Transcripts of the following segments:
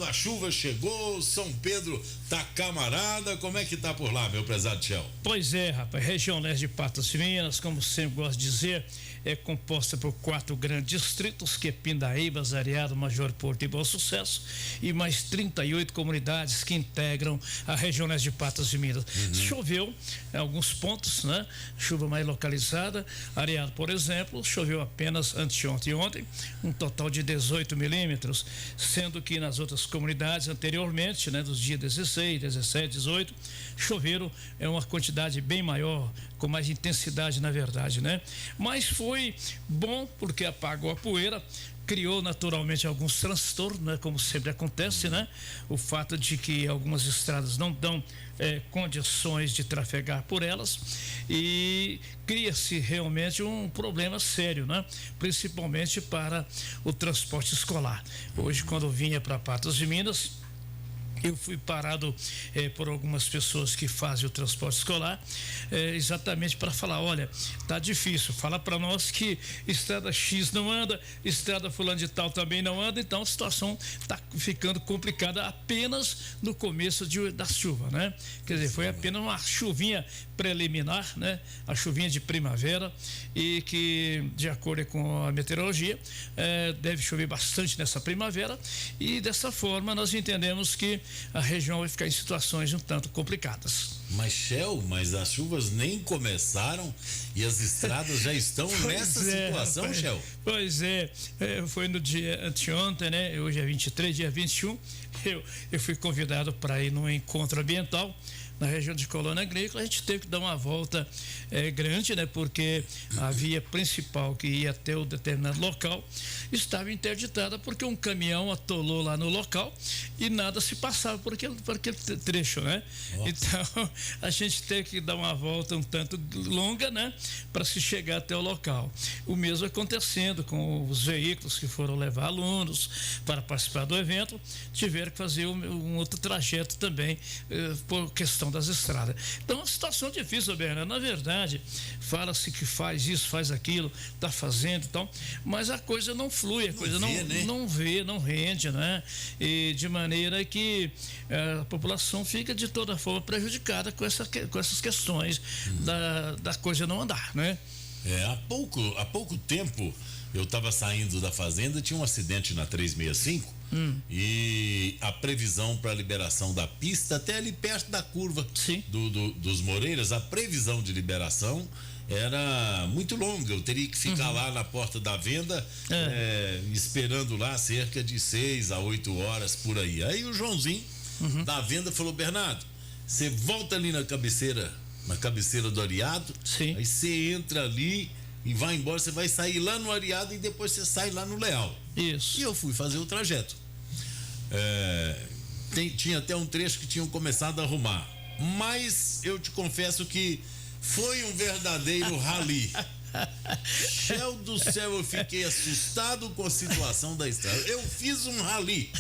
a chuva chegou, São Pedro tá camarada, como é que tá por lá, meu prezado Tchel? Pois é, rapaz, região leste de Patos de Minas, como sempre gosto de dizer, é composta por 4 grandes distritos, que é Pindaíba, Areado, Major Porto e Bom Sucesso, e mais 38 comunidades que integram a região leste de Patos de Minas. Choveu em alguns pontos, né? Chuva mais localizada. Areado, por exemplo, choveu apenas anteontem e ontem, um total de 18 milímetros, sendo que nas outras comunidades anteriormente, né, dos dias 16, 17, 18, choveram uma quantidade bem maior, com mais intensidade, na verdade, né? Mas foi bom porque apagou a poeira, criou naturalmente alguns transtornos, né? Como sempre acontece, né? O fato de que algumas estradas não dão condições de trafegar por elas, e cria-se realmente um problema sério, né? Principalmente para o transporte escolar. Hoje, quando eu vinha para Patos de Minas, eu fui parado por algumas pessoas que fazem o transporte escolar, exatamente para falar: olha, tá difícil, fala para nós que estrada X não anda, estrada fulano de tal também não anda, então a situação tá ficando complicada apenas no começo da chuva, né? Quer dizer, foi apenas uma chuvinha preliminar, né? A chuvinha de primavera, e que, de acordo com a meteorologia, deve chover bastante nessa primavera, e dessa forma nós entendemos que a região vai ficar em situações um tanto complicadas. Mas, Shell, as chuvas nem começaram e as estradas já estão nessa situação, rapaz, Shell? Pois é, foi no dia anteontem, né? Hoje é 23, dia 21, eu fui convidado para ir num encontro ambiental na região de Colônia Agrícola. A gente teve que dar uma volta grande, né? Porque a via principal que ia até o determinado local estava interditada, porque um caminhão atolou lá no local e nada se passava por aquele trecho, né? Nossa. Então a gente teve que dar uma volta um tanto longa, né? Para se chegar até o local. O mesmo acontecendo com os veículos que foram levar alunos para participar do evento, tiveram que fazer um outro trajeto também, por questão das estradas. Então, uma situação difícil, Bernardo. Na verdade, fala-se que faz isso, faz aquilo, está fazendo, então, mas a coisa não flui, a coisa não rende, né? E de maneira que a população fica de toda forma prejudicada com essas questões da coisa não andar, né? Há pouco tempo eu estava saindo da fazenda, tinha um acidente na 365. E a previsão para a liberação da pista, até ali perto da curva dos Moreiras, a previsão de liberação era muito longa. Eu teria que ficar lá na porta da venda, esperando lá cerca de 6 a 8 horas por aí. Aí o Joãozinho da venda falou: Bernardo, você volta ali na cabeceira do Areado, aí você entra ali e vai embora, você vai sair lá no Areado e depois você sai lá no Leal. Isso. E eu fui fazer o trajeto. Tinha até um trecho que tinham começado a arrumar, mas eu te confesso que foi um verdadeiro rally. Céu do céu, eu fiquei assustado com a situação da estrada. Eu fiz um rally.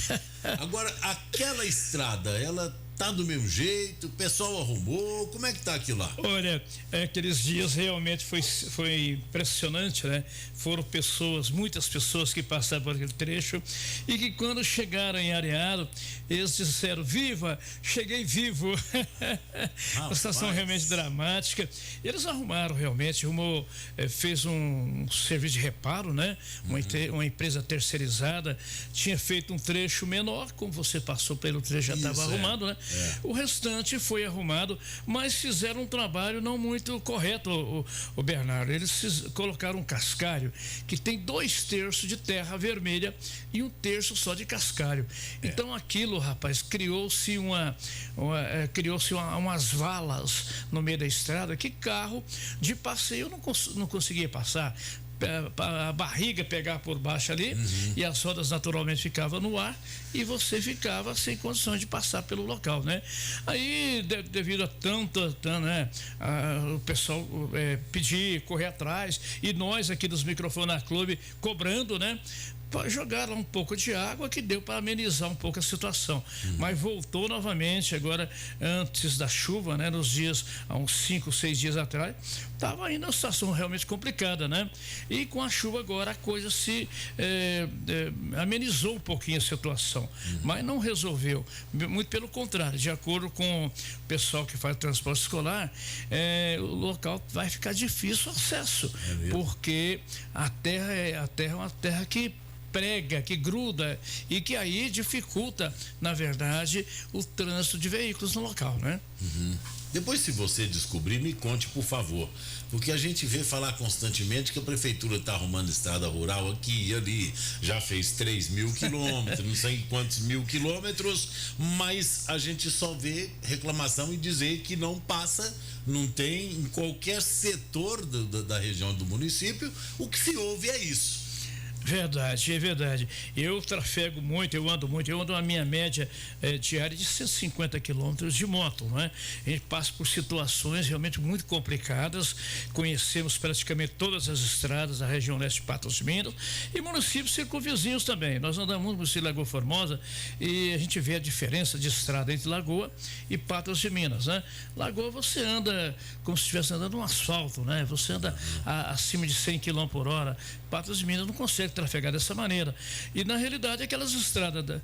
Agora, aquela estrada, ela tá do mesmo jeito? O pessoal arrumou? Como é que tá aquilo lá? Olha, aqueles dias realmente foi impressionante, né? Foram muitas pessoas que passaram por aquele trecho, e que quando chegaram em Areado, eles disseram: viva, cheguei vivo. Uma situação realmente dramática. Eles arrumaram realmente, fez um serviço de reparo, né? Uma empresa terceirizada tinha feito um trecho menor, como você passou pelo trecho, já estava arrumado, né? O restante foi arrumado, mas fizeram um trabalho não muito correto, o Bernardo. Eles colocaram um cascalho que tem 2/3 de terra vermelha e 1/3 só de cascalho. Então aquilo, rapaz, criou-se umas valas no meio da estrada que carro de passeio não conseguia passar. A barriga pegava por baixo ali, e as rodas naturalmente ficavam no ar, e você ficava sem condições de passar pelo local, né? Aí, devido a né, o pessoal pedir, correr atrás, e nós aqui dos Microfone Clube cobrando, né? jogaram um pouco de água que deu para amenizar um pouco a situação. Mas voltou novamente agora, antes da chuva, né? Nos dias, há uns 5, 6 dias atrás, estava ainda uma situação realmente complicada, né? E com a chuva agora a coisa se amenizou um pouquinho a situação, mas não resolveu. Muito pelo contrário, de acordo com o pessoal que faz transporte escolar, o local vai ficar difícil o acesso, porque a terra é uma terra que prega, que gruda e que aí dificulta, na verdade, o trânsito de veículos no local, né? Depois, se você descobrir, me conte, por favor. Porque a gente vê falar constantemente que a prefeitura está arrumando estrada rural aqui e ali. Já fez 3.000 quilômetros, não sei quantos mil quilômetros, mas a gente só vê reclamação e dizer que não passa, não tem em qualquer setor da região do município. O que se ouve é isso. Verdade, é verdade. Eu trafego muito, eu ando a minha média diária de 150 quilômetros de moto, né? A gente passa por situações realmente muito complicadas, conhecemos praticamente todas as estradas da região leste de Patos de Minas e municípios circunvizinhos também. Nós andamos no município de Lagoa Formosa e a gente vê a diferença de estrada entre Lagoa e Patos de Minas, né? Lagoa você anda como se estivesse andando no asfalto, né? Você anda acima de 100 km por hora. Patos de Minas não consegue trafegar dessa maneira. E na realidade aquelas estradas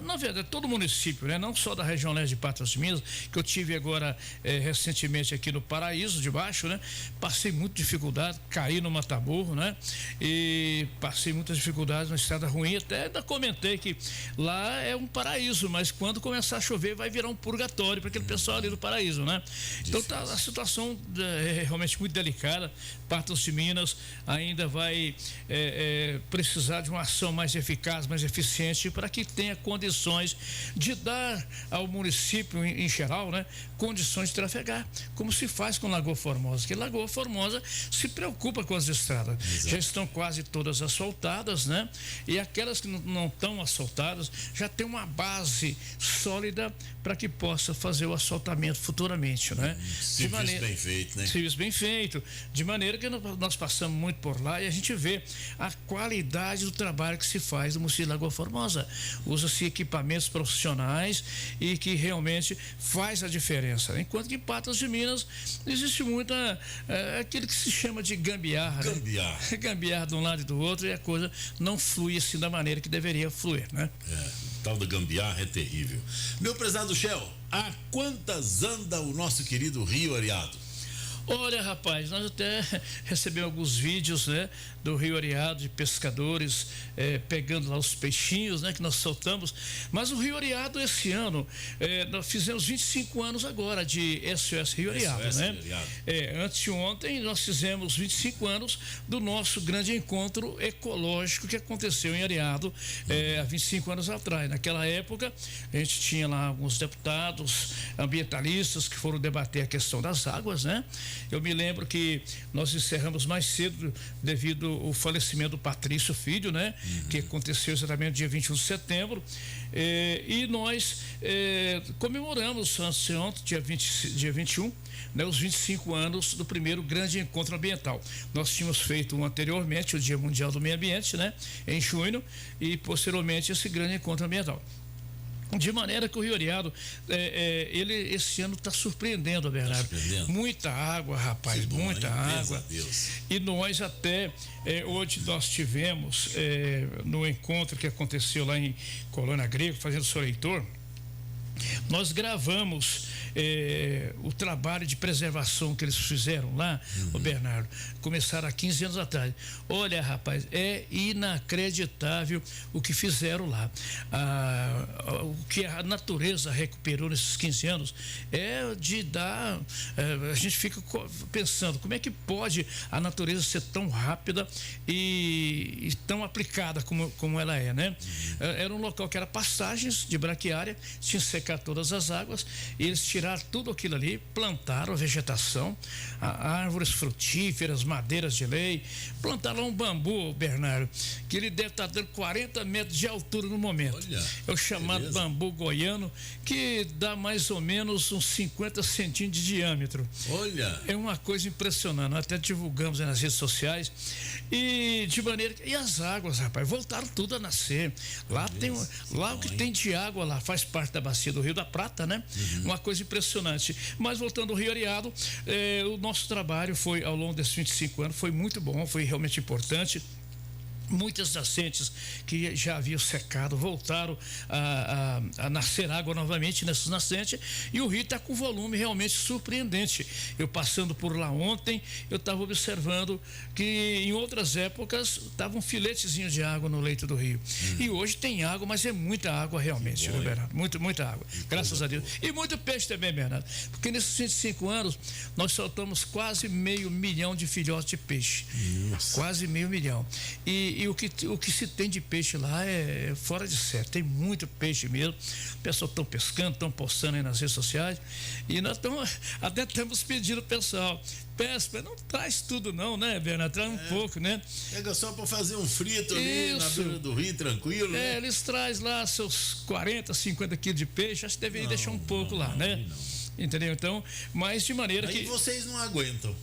na verdade todo o município, né? Não só da região leste de Patos de Minas, que eu tive agora recentemente aqui no Paraíso de Baixo, né? Passei muita dificuldade, caí no mata-burro, né? E passei muitas dificuldades na estrada ruim, até ainda comentei que lá é um paraíso, mas quando começar a chover vai virar um purgatório para aquele pessoal ali do Paraíso, né? Então a situação é realmente muito delicada. Patos de Minas ainda vai precisar de uma ação mais eficaz, mais eficiente, para que tenha condições de dar ao município em geral, né, condições de trafegar, como se faz com Lagoa Formosa, que Lagoa Formosa se preocupa com as estradas. Exato. Já estão quase todas asfaltadas, né? E aquelas que não estão asfaltadas já tem uma base sólida para que possa fazer o asfaltamento futuramente, né? Serviço bem feito, né? Serviço bem feito, de maneira que nós passamos muito por lá e a gente vê a qualidade do trabalho que se faz no município de Lagoa Formosa. Usa-se equipamentos profissionais e que realmente faz a diferença. Enquanto que em Patos de Minas existe muita aquilo que se chama de gambiarra. Gambiarra. Né? Gambiarra de um lado e do outro, e a coisa não flui assim da maneira que deveria fluir, né? Tal da gambiarra é terrível. Meu prezado Shell, a quantas anda o nosso querido Rio Areado? Olha, rapaz, nós até recebemos alguns vídeos, né, do Rio Areado, de pescadores pegando lá os peixinhos, né, que nós soltamos. Mas o Rio Areado, esse ano, nós fizemos 25 anos agora de SOS Rio Areado, né? Rio Areado. Anteontem nós fizemos 25 anos do nosso grande encontro ecológico que aconteceu em Areado há 25 anos atrás. Naquela época, a gente tinha lá alguns deputados ambientalistas que foram debater a questão das águas, né? Eu me lembro que nós encerramos mais cedo devido ao falecimento do Patrício Filho, né? Que aconteceu exatamente no dia 21 de setembro. E nós comemoramos ontem, dia 21, né, os 25 anos do primeiro grande encontro ambiental. Nós tínhamos feito anteriormente o Dia Mundial do Meio Ambiente, né? Em junho, e posteriormente esse grande encontro ambiental. De maneira que o Rio Areado, ele esse ano está surpreendendo, Bernardo. Muita água, rapaz, bom, muita água. Deus. E nós até, hoje nós tivemos, no encontro que aconteceu lá em Colônia Grego, fazendo o Soleitor, nós gravamos o trabalho de preservação que eles fizeram lá, o Bernardo, começaram há 15 anos atrás. Olha, rapaz, é inacreditável o que fizeram lá. O que a natureza recuperou nesses 15 anos é de dar. A gente fica pensando, como é que pode a natureza ser tão rápida e tão aplicada como ela é, né? Era um local que era passagens de braquiária, tinha que secar todas as águas, e eles tiraram tiraram tudo aquilo ali, plantaram a vegetação, árvores frutíferas, madeiras de lei, plantaram um bambu, Bernardo, que ele deve estar dando 40 metros de altura no momento. Olha, é o chamado beleza. Bambu goiano, que dá mais ou menos uns 50 centímetros de diâmetro. Olha. É uma coisa impressionante, nós até divulgamos aí nas redes sociais, e de maneira que, e as águas, rapaz, voltaram tudo a nascer. Lá tem, lá o que tem de água lá faz parte da bacia do Rio da Prata, né? Uma coisa impressionante. Mas voltando ao Rio Areado, o nosso trabalho foi, ao longo desses 25 anos, foi muito bom, foi realmente importante. Muitas nascentes que já haviam secado voltaram a nascer água novamente nessas nascentes, e o rio está com volume realmente surpreendente. Eu passando por lá ontem, eu estava observando que em outras épocas estava um filetezinho de água no leito do rio. E hoje tem água, mas é muita água realmente, né, Bernardo? Muita água, graças a Deus. E muito peixe também, Bernardo, porque nesses 25 anos nós soltamos quase 500 mil de filhotes de peixe. Nossa. Quase 500 mil. E o que se tem de peixe lá é fora de série, tem muito peixe mesmo. O pessoal estão pescando, estão postando aí nas redes sociais, e nós até estamos pedindo ao pessoal, pesca, não traz tudo não, né, Bernardo? Traz um pouco, né? Pega só para fazer um frito ali na beira do rio, tranquilo, né? Eles trazem lá seus 40, 50 quilos de peixe, acho que deveria deixar um pouco lá, né? Não. Entendeu? Então, mas de maneira aí que vocês não aguentam.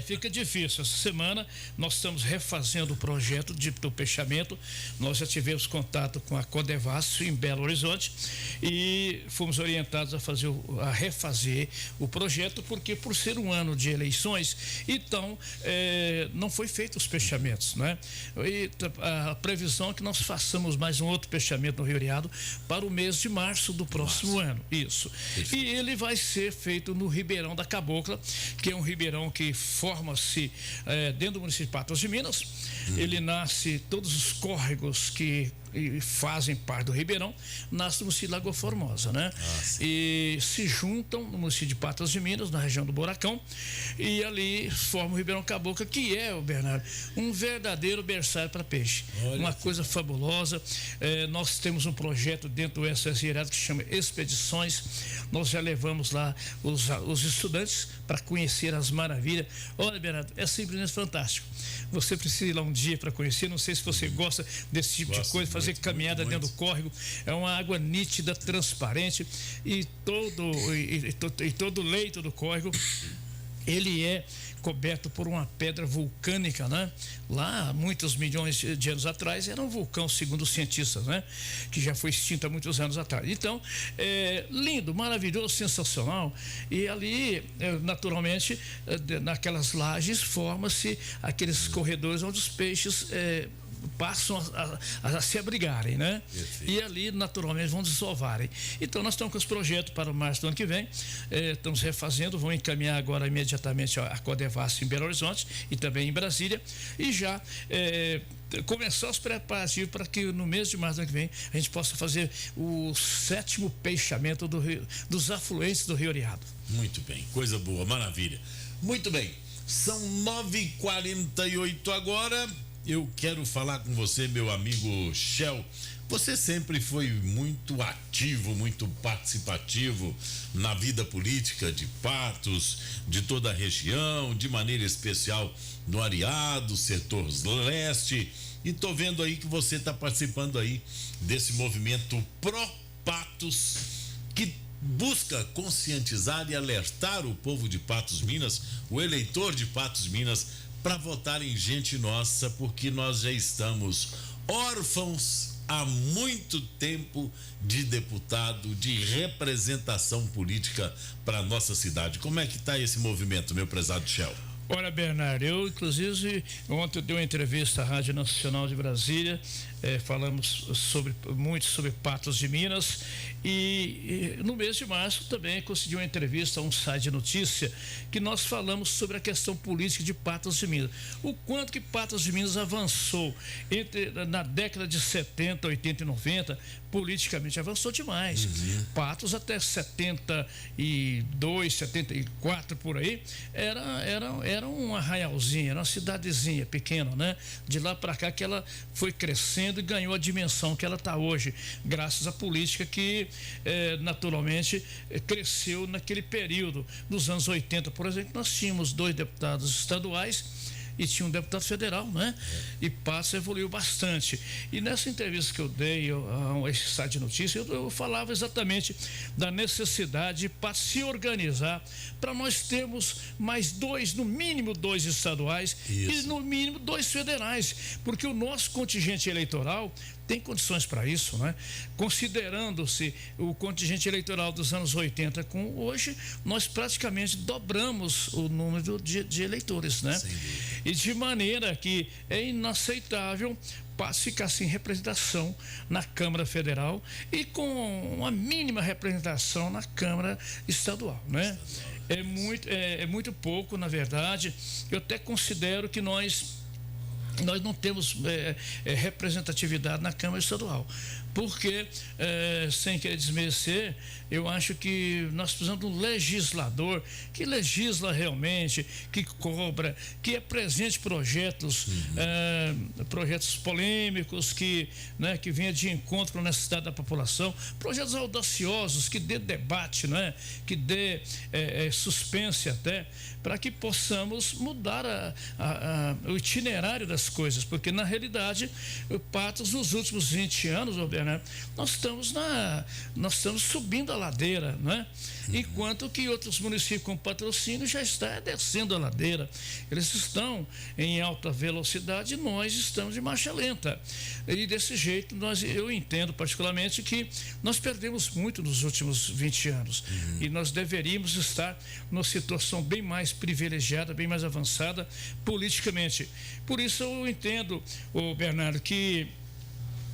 Fica difícil. Essa semana nós estamos refazendo o projeto do peixamento. Nós já tivemos contato com a Codevasf em Belo Horizonte e fomos orientados a refazer o projeto, porque por ser um ano de eleições, então não foi feito os peixamentos, né? E a previsão é que nós façamos mais um outro peixamento no Rio Areado para o mês de março do próximo ano. Isso. E ele vai ser feito no Ribeirão da Cabocla, que é um ribeirão que forma-se dentro do município de Patos de Minas. Ele nasce, todos os córregos que fazem parte do Ribeirão, nasce no município de Lagoa Formosa, né? E se juntam no município de Patos de Minas, na região do Buracão, e ali forma o Ribeirão Cabocla, que é, Bernardo, um verdadeiro berçário para peixe. Olha, uma coisa fabulosa. Nós temos um projeto dentro do SOS Rio Areado que chama Expedições. Nós já levamos lá os estudantes para conhecer as maravilhas. Olha, Bernardo, é simplesmente fantástico. Você precisa ir lá um dia para conhecer. Não sei se você gosta desse tipo de coisa, fazer caminhada dentro do córrego. É uma água nítida, transparente, e todo o leito do córrego ele é coberto por uma pedra vulcânica, né? Lá, muitos milhões de anos atrás, era um vulcão, segundo os cientistas, né? Que já foi extinto há muitos anos atrás. Então, lindo, maravilhoso, sensacional. E ali, naturalmente, naquelas lajes, forma-se aqueles corredores onde os peixes passam a se abrigarem, né? Perfeito. E ali, naturalmente, vão desovarem. Então, nós estamos com os projetos para o março do ano que vem, estamos refazendo, vamos encaminhar agora imediatamente a Codevasf em Belo Horizonte e também em Brasília, e já começar os preparativos para que no mês de março do ano que vem a gente possa fazer o 7º peixamento dos afluentes do Rio Areado. Muito bem, coisa boa, maravilha. Muito bem, são 9h48 agora. Eu quero falar com você, meu amigo Shell. Você sempre foi muito ativo, muito participativo na vida política de Patos, de toda a região, de maneira especial no Areado, setor leste. E tô vendo aí que você está participando aí desse movimento pró-Patos, que busca conscientizar e alertar o povo de Patos, Minas, o eleitor de Patos, Minas, para votar em gente nossa, porque nós já estamos órfãos há muito tempo de deputado, de representação política para a nossa cidade. Como é que está esse movimento, meu prezado Shell? Olha, Bernardo, eu inclusive ontem dei uma entrevista à Rádio Nacional de Brasília, falamos muito sobre Patos de Minas, e no mês de março também consegui uma entrevista a um site de notícia que nós falamos sobre a questão política de Patos de Minas. O quanto que Patos de Minas avançou na década de 70, 80 e 90, politicamente avançou demais. Patos até 72, 74 por aí, era um arraialzinho, era uma cidadezinha pequena, né? De lá para cá que ela foi crescendo crescendo e ganhou a dimensão que ela está hoje, graças à política que naturalmente cresceu naquele período. Nos anos 80, por exemplo, nós tínhamos 2 deputados estaduais e tinha um deputado federal, né? E Patos evoluiu bastante. E nessa entrevista que eu dei a esse site de notícias, eu falava exatamente da necessidade de Patos se organizar para nós termos mais 2, no mínimo 2 estaduais. Isso. E no mínimo 2 federais, porque o nosso contingente eleitoral tem condições para isso, né? Considerando-se o contingente eleitoral dos anos 80 com hoje, nós praticamente dobramos o número de eleitores, né? E de maneira que é inaceitável ficar sem representação na Câmara Federal e com uma mínima representação na Câmara Estadual, né? É muito pouco, na verdade. Eu até considero que nós não temos representatividade na Câmara Estadual, porque, sem querer desmerecer, eu acho que nós precisamos de um legislador que legisla realmente, que cobra, que apresente projetos, projetos polêmicos, que venha de encontro com a necessidade da população, projetos audaciosos, que dê debate, né? Que dê suspense até, para que possamos mudar o itinerário das coisas, porque na realidade o Patos nos últimos 20 anos, Bernardo, nós estamos subindo a ladeira, né? Enquanto que outros municípios com patrocínio já estão descendo a ladeira, eles estão em alta velocidade e nós estamos de marcha lenta, e desse jeito eu entendo particularmente que nós perdemos muito nos últimos 20 anos e nós deveríamos estar numa situação bem mais privilegiada, bem mais avançada politicamente. Por isso eu entendo, Bernardo, que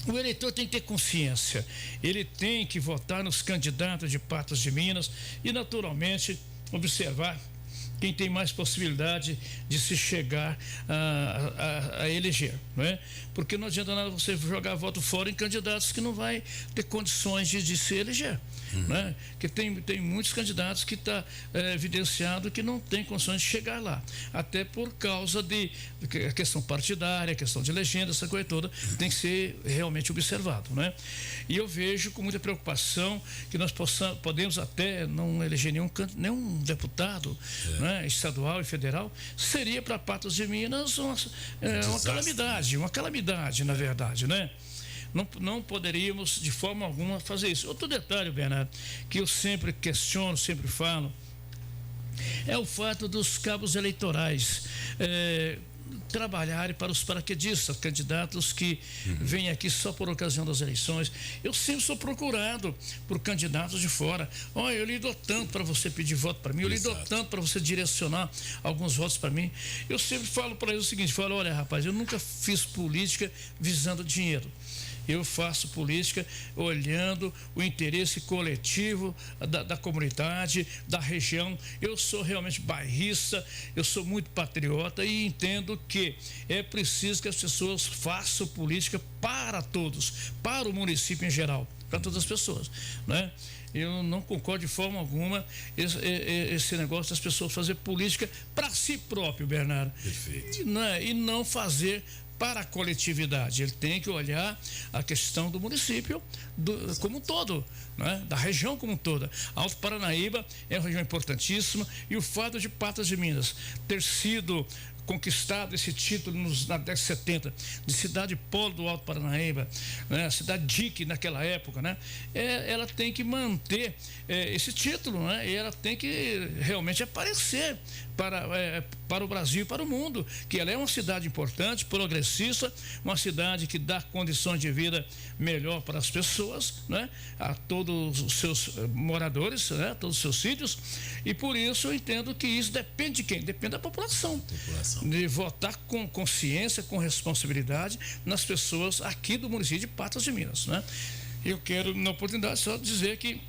o eleitor tem que ter consciência, ele tem que votar nos candidatos de Patos de Minas e, naturalmente, observar quem tem mais possibilidade de se chegar a eleger, não é? Porque não adianta nada você jogar voto fora em candidatos que não vai ter condições de se eleger, né? Que tem muitos candidatos que está evidenciado que não tem condições de chegar lá, até por causa de a questão partidária, a questão de legenda, essa coisa toda tem que ser realmente observado, né? E eu vejo com muita preocupação que nós podemos até não eleger nenhum deputado, né, estadual e federal. Seria para Patos de Minas uma calamidade, na verdade, né? Não poderíamos de forma alguma fazer isso. Outro detalhe, Bernardo, que eu sempre questiono, sempre falo, é o fato dos cabos eleitorais trabalharem para os paraquedistas, candidatos que vêm aqui só por ocasião das eleições. Eu sempre sou procurado por candidatos de fora. Olha, eu lhe dou tanto para você pedir voto para mim, eu lhe dou tanto para você direcionar alguns votos para mim. Eu sempre falo para eles o seguinte, olha, rapaz, eu nunca fiz política visando dinheiro. Eu faço política olhando o interesse coletivo da comunidade, da região. Eu sou realmente bairrista, eu sou muito patriota e entendo que é preciso que as pessoas façam política para todos, para o município em geral, para todas as pessoas, né? Eu não concordo de forma alguma esse negócio das pessoas fazer política para si próprio, Bernardo. Perfeito. E não fazer para a coletividade. Ele tem que olhar a questão do município como um todo, né? Da região como um todo. Alto Paranaíba é uma região importantíssima e o fato de Patos de Minas ter sido conquistado esse título na década de 70 de cidade polo do Alto Paranaíba, né? Cidade DIC naquela época, né? Ela tem que manter esse título, né? E ela tem que realmente aparecer para o Brasil e para o mundo, que ela é uma cidade importante, progressista, uma cidade que dá condições de vida melhor para as pessoas, né? A todos os seus moradores, né? Todos os seus sítios, e por isso eu entendo que isso depende de quem? Depende da população. De votar com consciência, com responsabilidade nas pessoas aqui do município de Patos de Minas, né? Eu quero, na oportunidade, só dizer que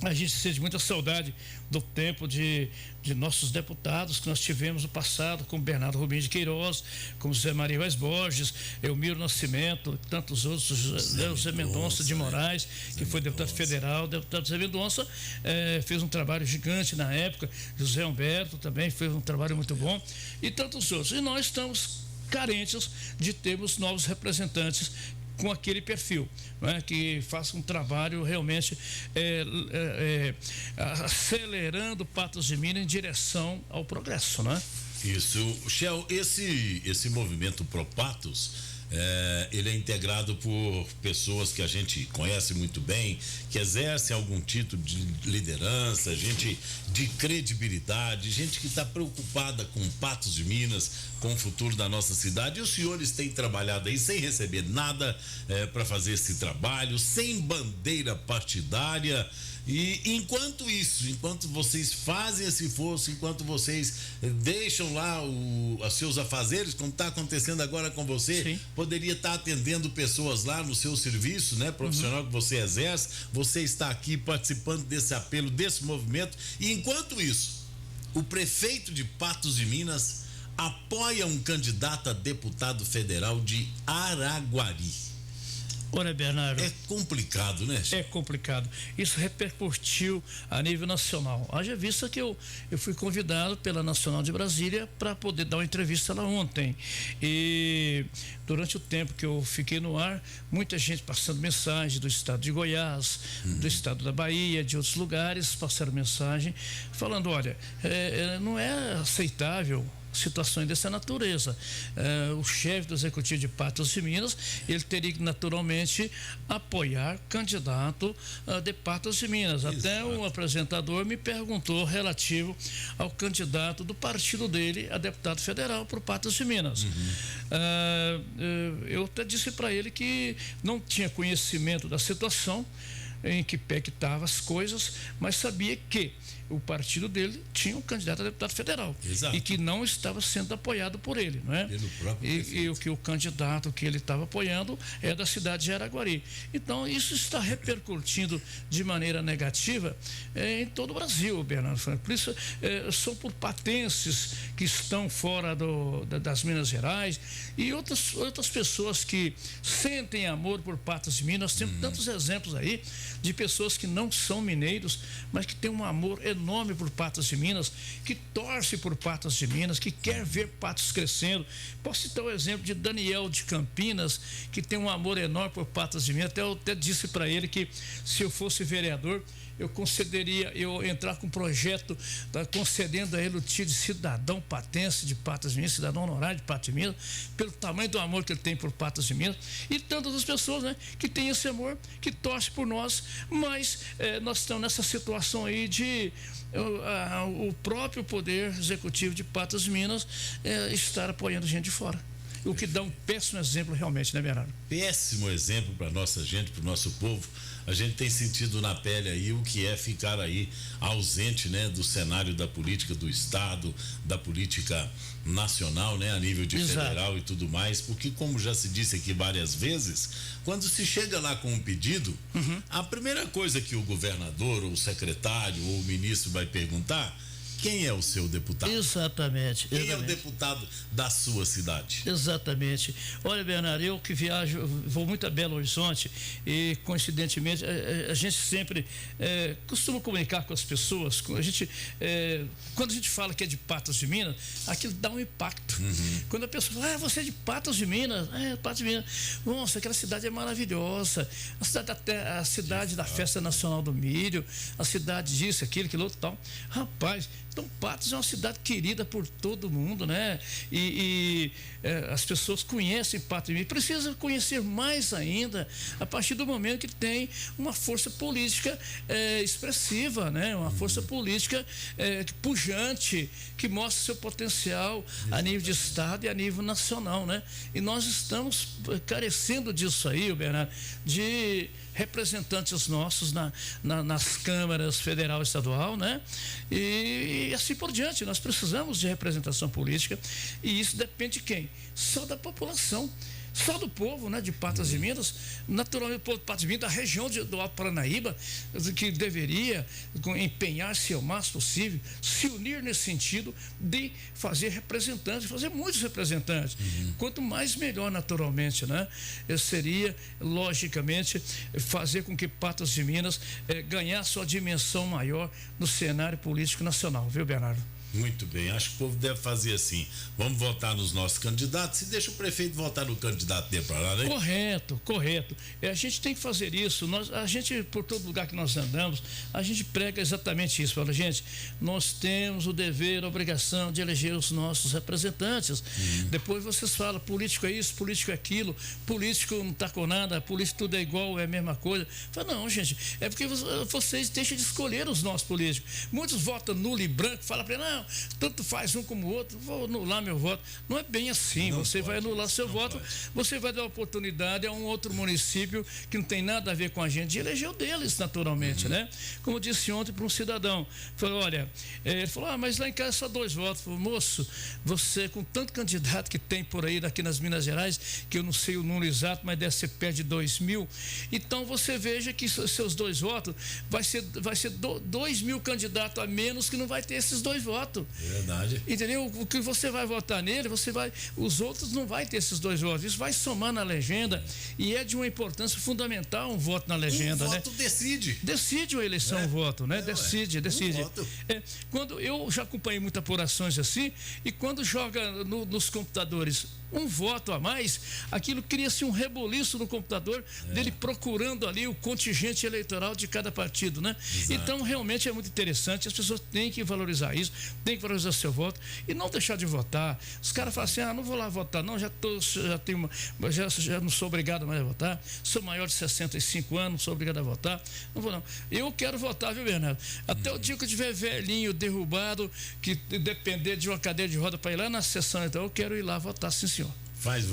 a gente sente muita saudade do tempo de nossos deputados que nós tivemos no passado, como Bernardo Rubim de Queiroz, como José Maria Vaz Borges, Elmiro Nascimento, tantos outros, José Mendonça de Moraes, que foi deputado federal. Deputado José Mendonça fez um trabalho gigante na época, José Humberto também fez um trabalho muito bom, e tantos outros. E nós estamos carentes de termos novos representantes com aquele perfil, né, que faça um trabalho realmente acelerando Patos de Minas em direção ao progresso, né? Isso, Shell, esse movimento Pro Patos, ele é integrado por pessoas que a gente conhece muito bem, que exercem algum tipo de liderança, gente de credibilidade, gente que está preocupada com Patos de Minas, com o futuro da nossa cidade. E os senhores têm trabalhado aí sem receber nada para fazer esse trabalho, sem bandeira partidária. E enquanto vocês fazem esse esforço, enquanto vocês deixam lá os seus afazeres, como está acontecendo agora com você, sim, poderia estar atendendo pessoas lá no seu serviço, né, profissional, que você exerce. Você está aqui participando desse apelo, desse movimento. E enquanto isso, o prefeito de Patos de Minas apoia um candidato a deputado federal de Araguari. Olha, Bernardo, é complicado, né? É complicado. Isso repercutiu a nível nacional. Haja vista que eu fui convidado pela Nacional de Brasília para poder dar uma entrevista lá ontem. E durante o tempo que eu fiquei no ar, muita gente passando mensagem do estado de Goiás, do estado da Bahia, de outros lugares, passaram mensagem falando, olha, não é aceitável situações dessa natureza. O chefe do Executivo de Patos de Minas, ele teria que naturalmente apoiar candidato de Patos de Minas. Exato. Até um apresentador me perguntou relativo ao candidato do partido dele a deputado federal por Patos de Minas. Eu até disse para ele que não tinha conhecimento da situação, em que pé que estavam as coisas, mas sabia que o partido dele tinha um candidato a deputado federal. Exato. E que não estava sendo apoiado por ele, não é? Pelo próprio e o que o candidato que ele estava apoiando é da cidade de Araguari. Então, isso está repercutindo de maneira negativa em todo o Brasil, Bernardo Franco. Por isso, são por patenses que estão fora das Minas Gerais e outras pessoas que sentem amor por Patos de Minas. Nós temos tantos exemplos aí de pessoas que não são mineiros, mas que têm um amor enorme por Patos de Minas, que torce por Patos de Minas, que quer ver Patos crescendo. Posso citar o exemplo de Daniel de Campinas, que tem um amor enorme por Patos de Minas. Eu até disse para ele que se eu fosse vereador, eu entrar com um projeto concedendo a ele o título de cidadão patense de Patos de Minas, cidadão honorário de Patos de Minas, pelo tamanho do amor que ele tem por Patos de Minas, e tantas as pessoas, né, que têm esse amor, que torcem por nós, mas nós estamos nessa situação aí de o próprio Poder Executivo de Patos de Minas estar apoiando gente de fora. O que dá um péssimo exemplo realmente, né, Bernardo? Péssimo exemplo para nossa gente, para o nosso povo. A gente tem sentido na pele aí o que é ficar aí ausente, né, do cenário da política do Estado, da política nacional, né, a nível de Exato. Federal e tudo mais, porque como já se disse aqui várias vezes, quando se chega lá com um pedido, a primeira coisa que o governador, ou o secretário, ou o ministro vai perguntar: quem é o seu deputado? Exatamente. Quem é o deputado da sua cidade? Exatamente. Olha, Bernardo, eu que viajo, vou muito a Belo Horizonte e, coincidentemente, a gente sempre costuma comunicar com as pessoas. Quando a gente fala que é de Patos de Minas, aquilo dá um impacto. Quando a pessoa fala, você é de Patos de Minas? Patos de Minas. Nossa, aquela cidade é maravilhosa. A cidade da Festa Nacional do Milho, a cidade disso, aquilo outro tal. Rapaz, então Patos é uma cidade querida por todo mundo, né? E as pessoas conhecem Patos de Minas, precisa conhecer mais ainda a partir do momento que tem uma força política expressiva, né? Uma força política pujante, que mostra seu potencial a nível de estado e a nível nacional, né? E nós estamos carecendo disso aí, Bernardo, de representantes nossos nas câmaras federal e estadual, né? E assim por diante. Nós precisamos de representação política, e isso depende de quem? Só da população, só do povo, né, de Patos de Minas, naturalmente o povo de Patos de Minas, da região do Alto Paranaíba, que deveria empenhar-se ao máximo possível, se unir nesse sentido de fazer representantes, fazer muitos representantes. Quanto mais melhor, naturalmente, né? Seria, logicamente, fazer com que Patos de Minas ganhasse sua dimensão maior no cenário político nacional, viu, Bernardo? Muito bem, acho que o povo deve fazer assim. Vamos votar nos nossos candidatos e deixa o prefeito votar no candidato dele para lá, né? Correto. A gente tem que fazer isso. A gente, por todo lugar que nós andamos, a gente prega exatamente isso. Fala, gente, nós temos o dever, a obrigação de eleger os nossos representantes. Depois vocês falam, político é isso, político é aquilo, político não está com nada, político tudo é igual, é a mesma coisa. Fala, não, gente, é porque vocês deixam de escolher os nossos políticos. Muitos votam nulo e branco, falam para ele, não, tanto faz um como o outro, vou anular meu voto. Não é bem assim, você vai anular seu voto, você vai dar oportunidade a um outro município que não tem nada a ver com a gente, de eleger o deles, naturalmente, né? Como eu disse ontem para um cidadão, falou, olha, ele falou, mas lá em casa só 2 votos. Falei, moço, você com tanto candidato que tem por aí daqui nas Minas Gerais, que eu não sei o número exato, mas deve ser perto de 2.000, então você veja que seus 2 votos vai ser 2.000 candidatos a menos que não vai ter esses 2 votos. Verdade. Entendeu? O que você vai votar nele, os outros não vai ter esses 2 votos. Isso vai somar na legenda e é de uma importância fundamental um voto na legenda, né? O voto decide. Decide a eleição, o voto, né? Decide. Voto. Quando eu já acompanhei muitas apurações assim, e quando joga nos computadores um voto a mais, aquilo cria-se um reboliço no computador dele procurando ali o contingente eleitoral de cada partido, né? Exato. Então realmente é muito interessante, as pessoas têm que valorizar isso, têm que valorizar seu voto e não deixar de votar. Os caras falam assim, não vou lá votar não, já não sou obrigado mais a votar, sou maior de 65 anos, não sou obrigado a votar, não vou não. Eu quero votar, viu, Bernardo? Até o dia que eu tiver velhinho, derrubado, que depender de uma cadeira de roda para ir lá na sessão, então eu quero ir lá votar, sim senhor.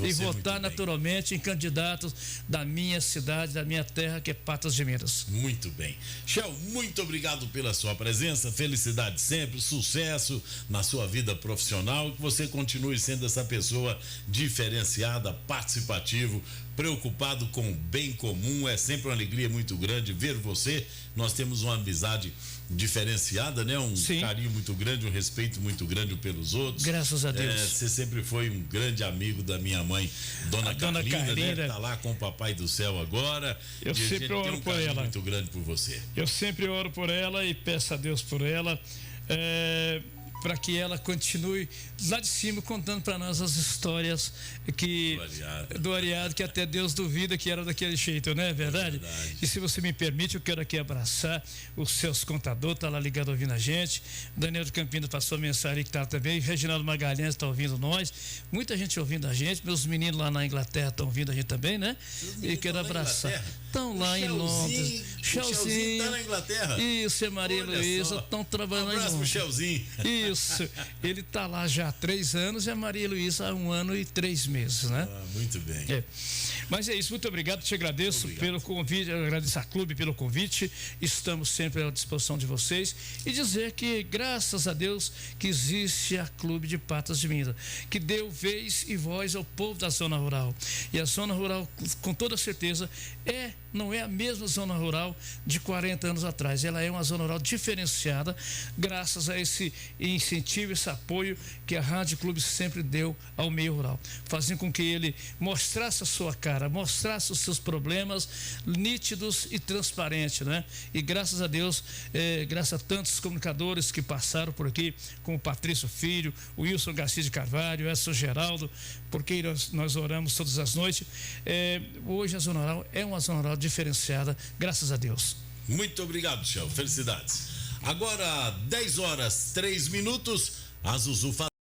E votar naturalmente em candidatos da minha cidade, da minha terra, que é Patos de Minas. Muito bem. Shell, muito obrigado pela sua presença, felicidade sempre, sucesso na sua vida profissional, que você continue sendo essa pessoa diferenciada, participativo, preocupado com o bem comum. É sempre uma alegria muito grande ver você. Nós temos uma amizade diferenciada, né? Sim. Carinho muito grande, um respeito muito grande pelos outros. Graças a Deus. Você sempre foi um grande amigo da minha mãe, Dona Carlinda, né? Tá lá com o Papai do Céu agora. Eu sempre oro por ela. Muito grande por você. Eu sempre oro por ela e peço a Deus por ela. Para que ela continue lá de cima contando para nós as histórias do Ariado, que até Deus duvida que era daquele jeito, não é verdade? E se você me permite, eu quero aqui abraçar os seus contadores, tá lá ligado ouvindo a gente. Daniel de Campinas passou a mensagem que tá também, Reginaldo Magalhães está ouvindo nós, muita gente ouvindo a gente, meus meninos lá na Inglaterra estão ouvindo a gente também, né? E quero abraçar. Estão lá em Londres. Chelzinho tá na Inglaterra. Isso, e Maria Luísa estão trabalhando em Londres. Um abraço pro Chelzinho. Isso, ele está lá já há 3 anos e a Maria Luísa há 1 ano e 3 meses, né? Muito bem. Mas é isso, muito obrigado, te agradeço pelo convite, eu agradeço a Clube pelo convite, estamos sempre à disposição de vocês e dizer que graças a Deus que existe a Clube de Patos de Minas, que deu vez e voz ao povo da zona rural, e a zona rural com toda certeza não é a mesma zona rural de 40 anos atrás, ela é uma zona rural diferenciada graças a esse incentivo, esse apoio que a Rádio Clube sempre deu ao meio rural, fazendo com que ele mostrasse a sua cara, mostrasse os seus problemas nítidos e transparentes, né? E graças a Deus, graças a tantos comunicadores que passaram por aqui, como o Patrício Filho, o Wilson Garcia de Carvalho, o Edson Geraldo, porque nós oramos todas as noites, hoje a zona rural é uma zona rural diferenciada, graças a Deus. Muito obrigado, Shell, felicidades. Agora 10 horas 3 minutos, a Zuzu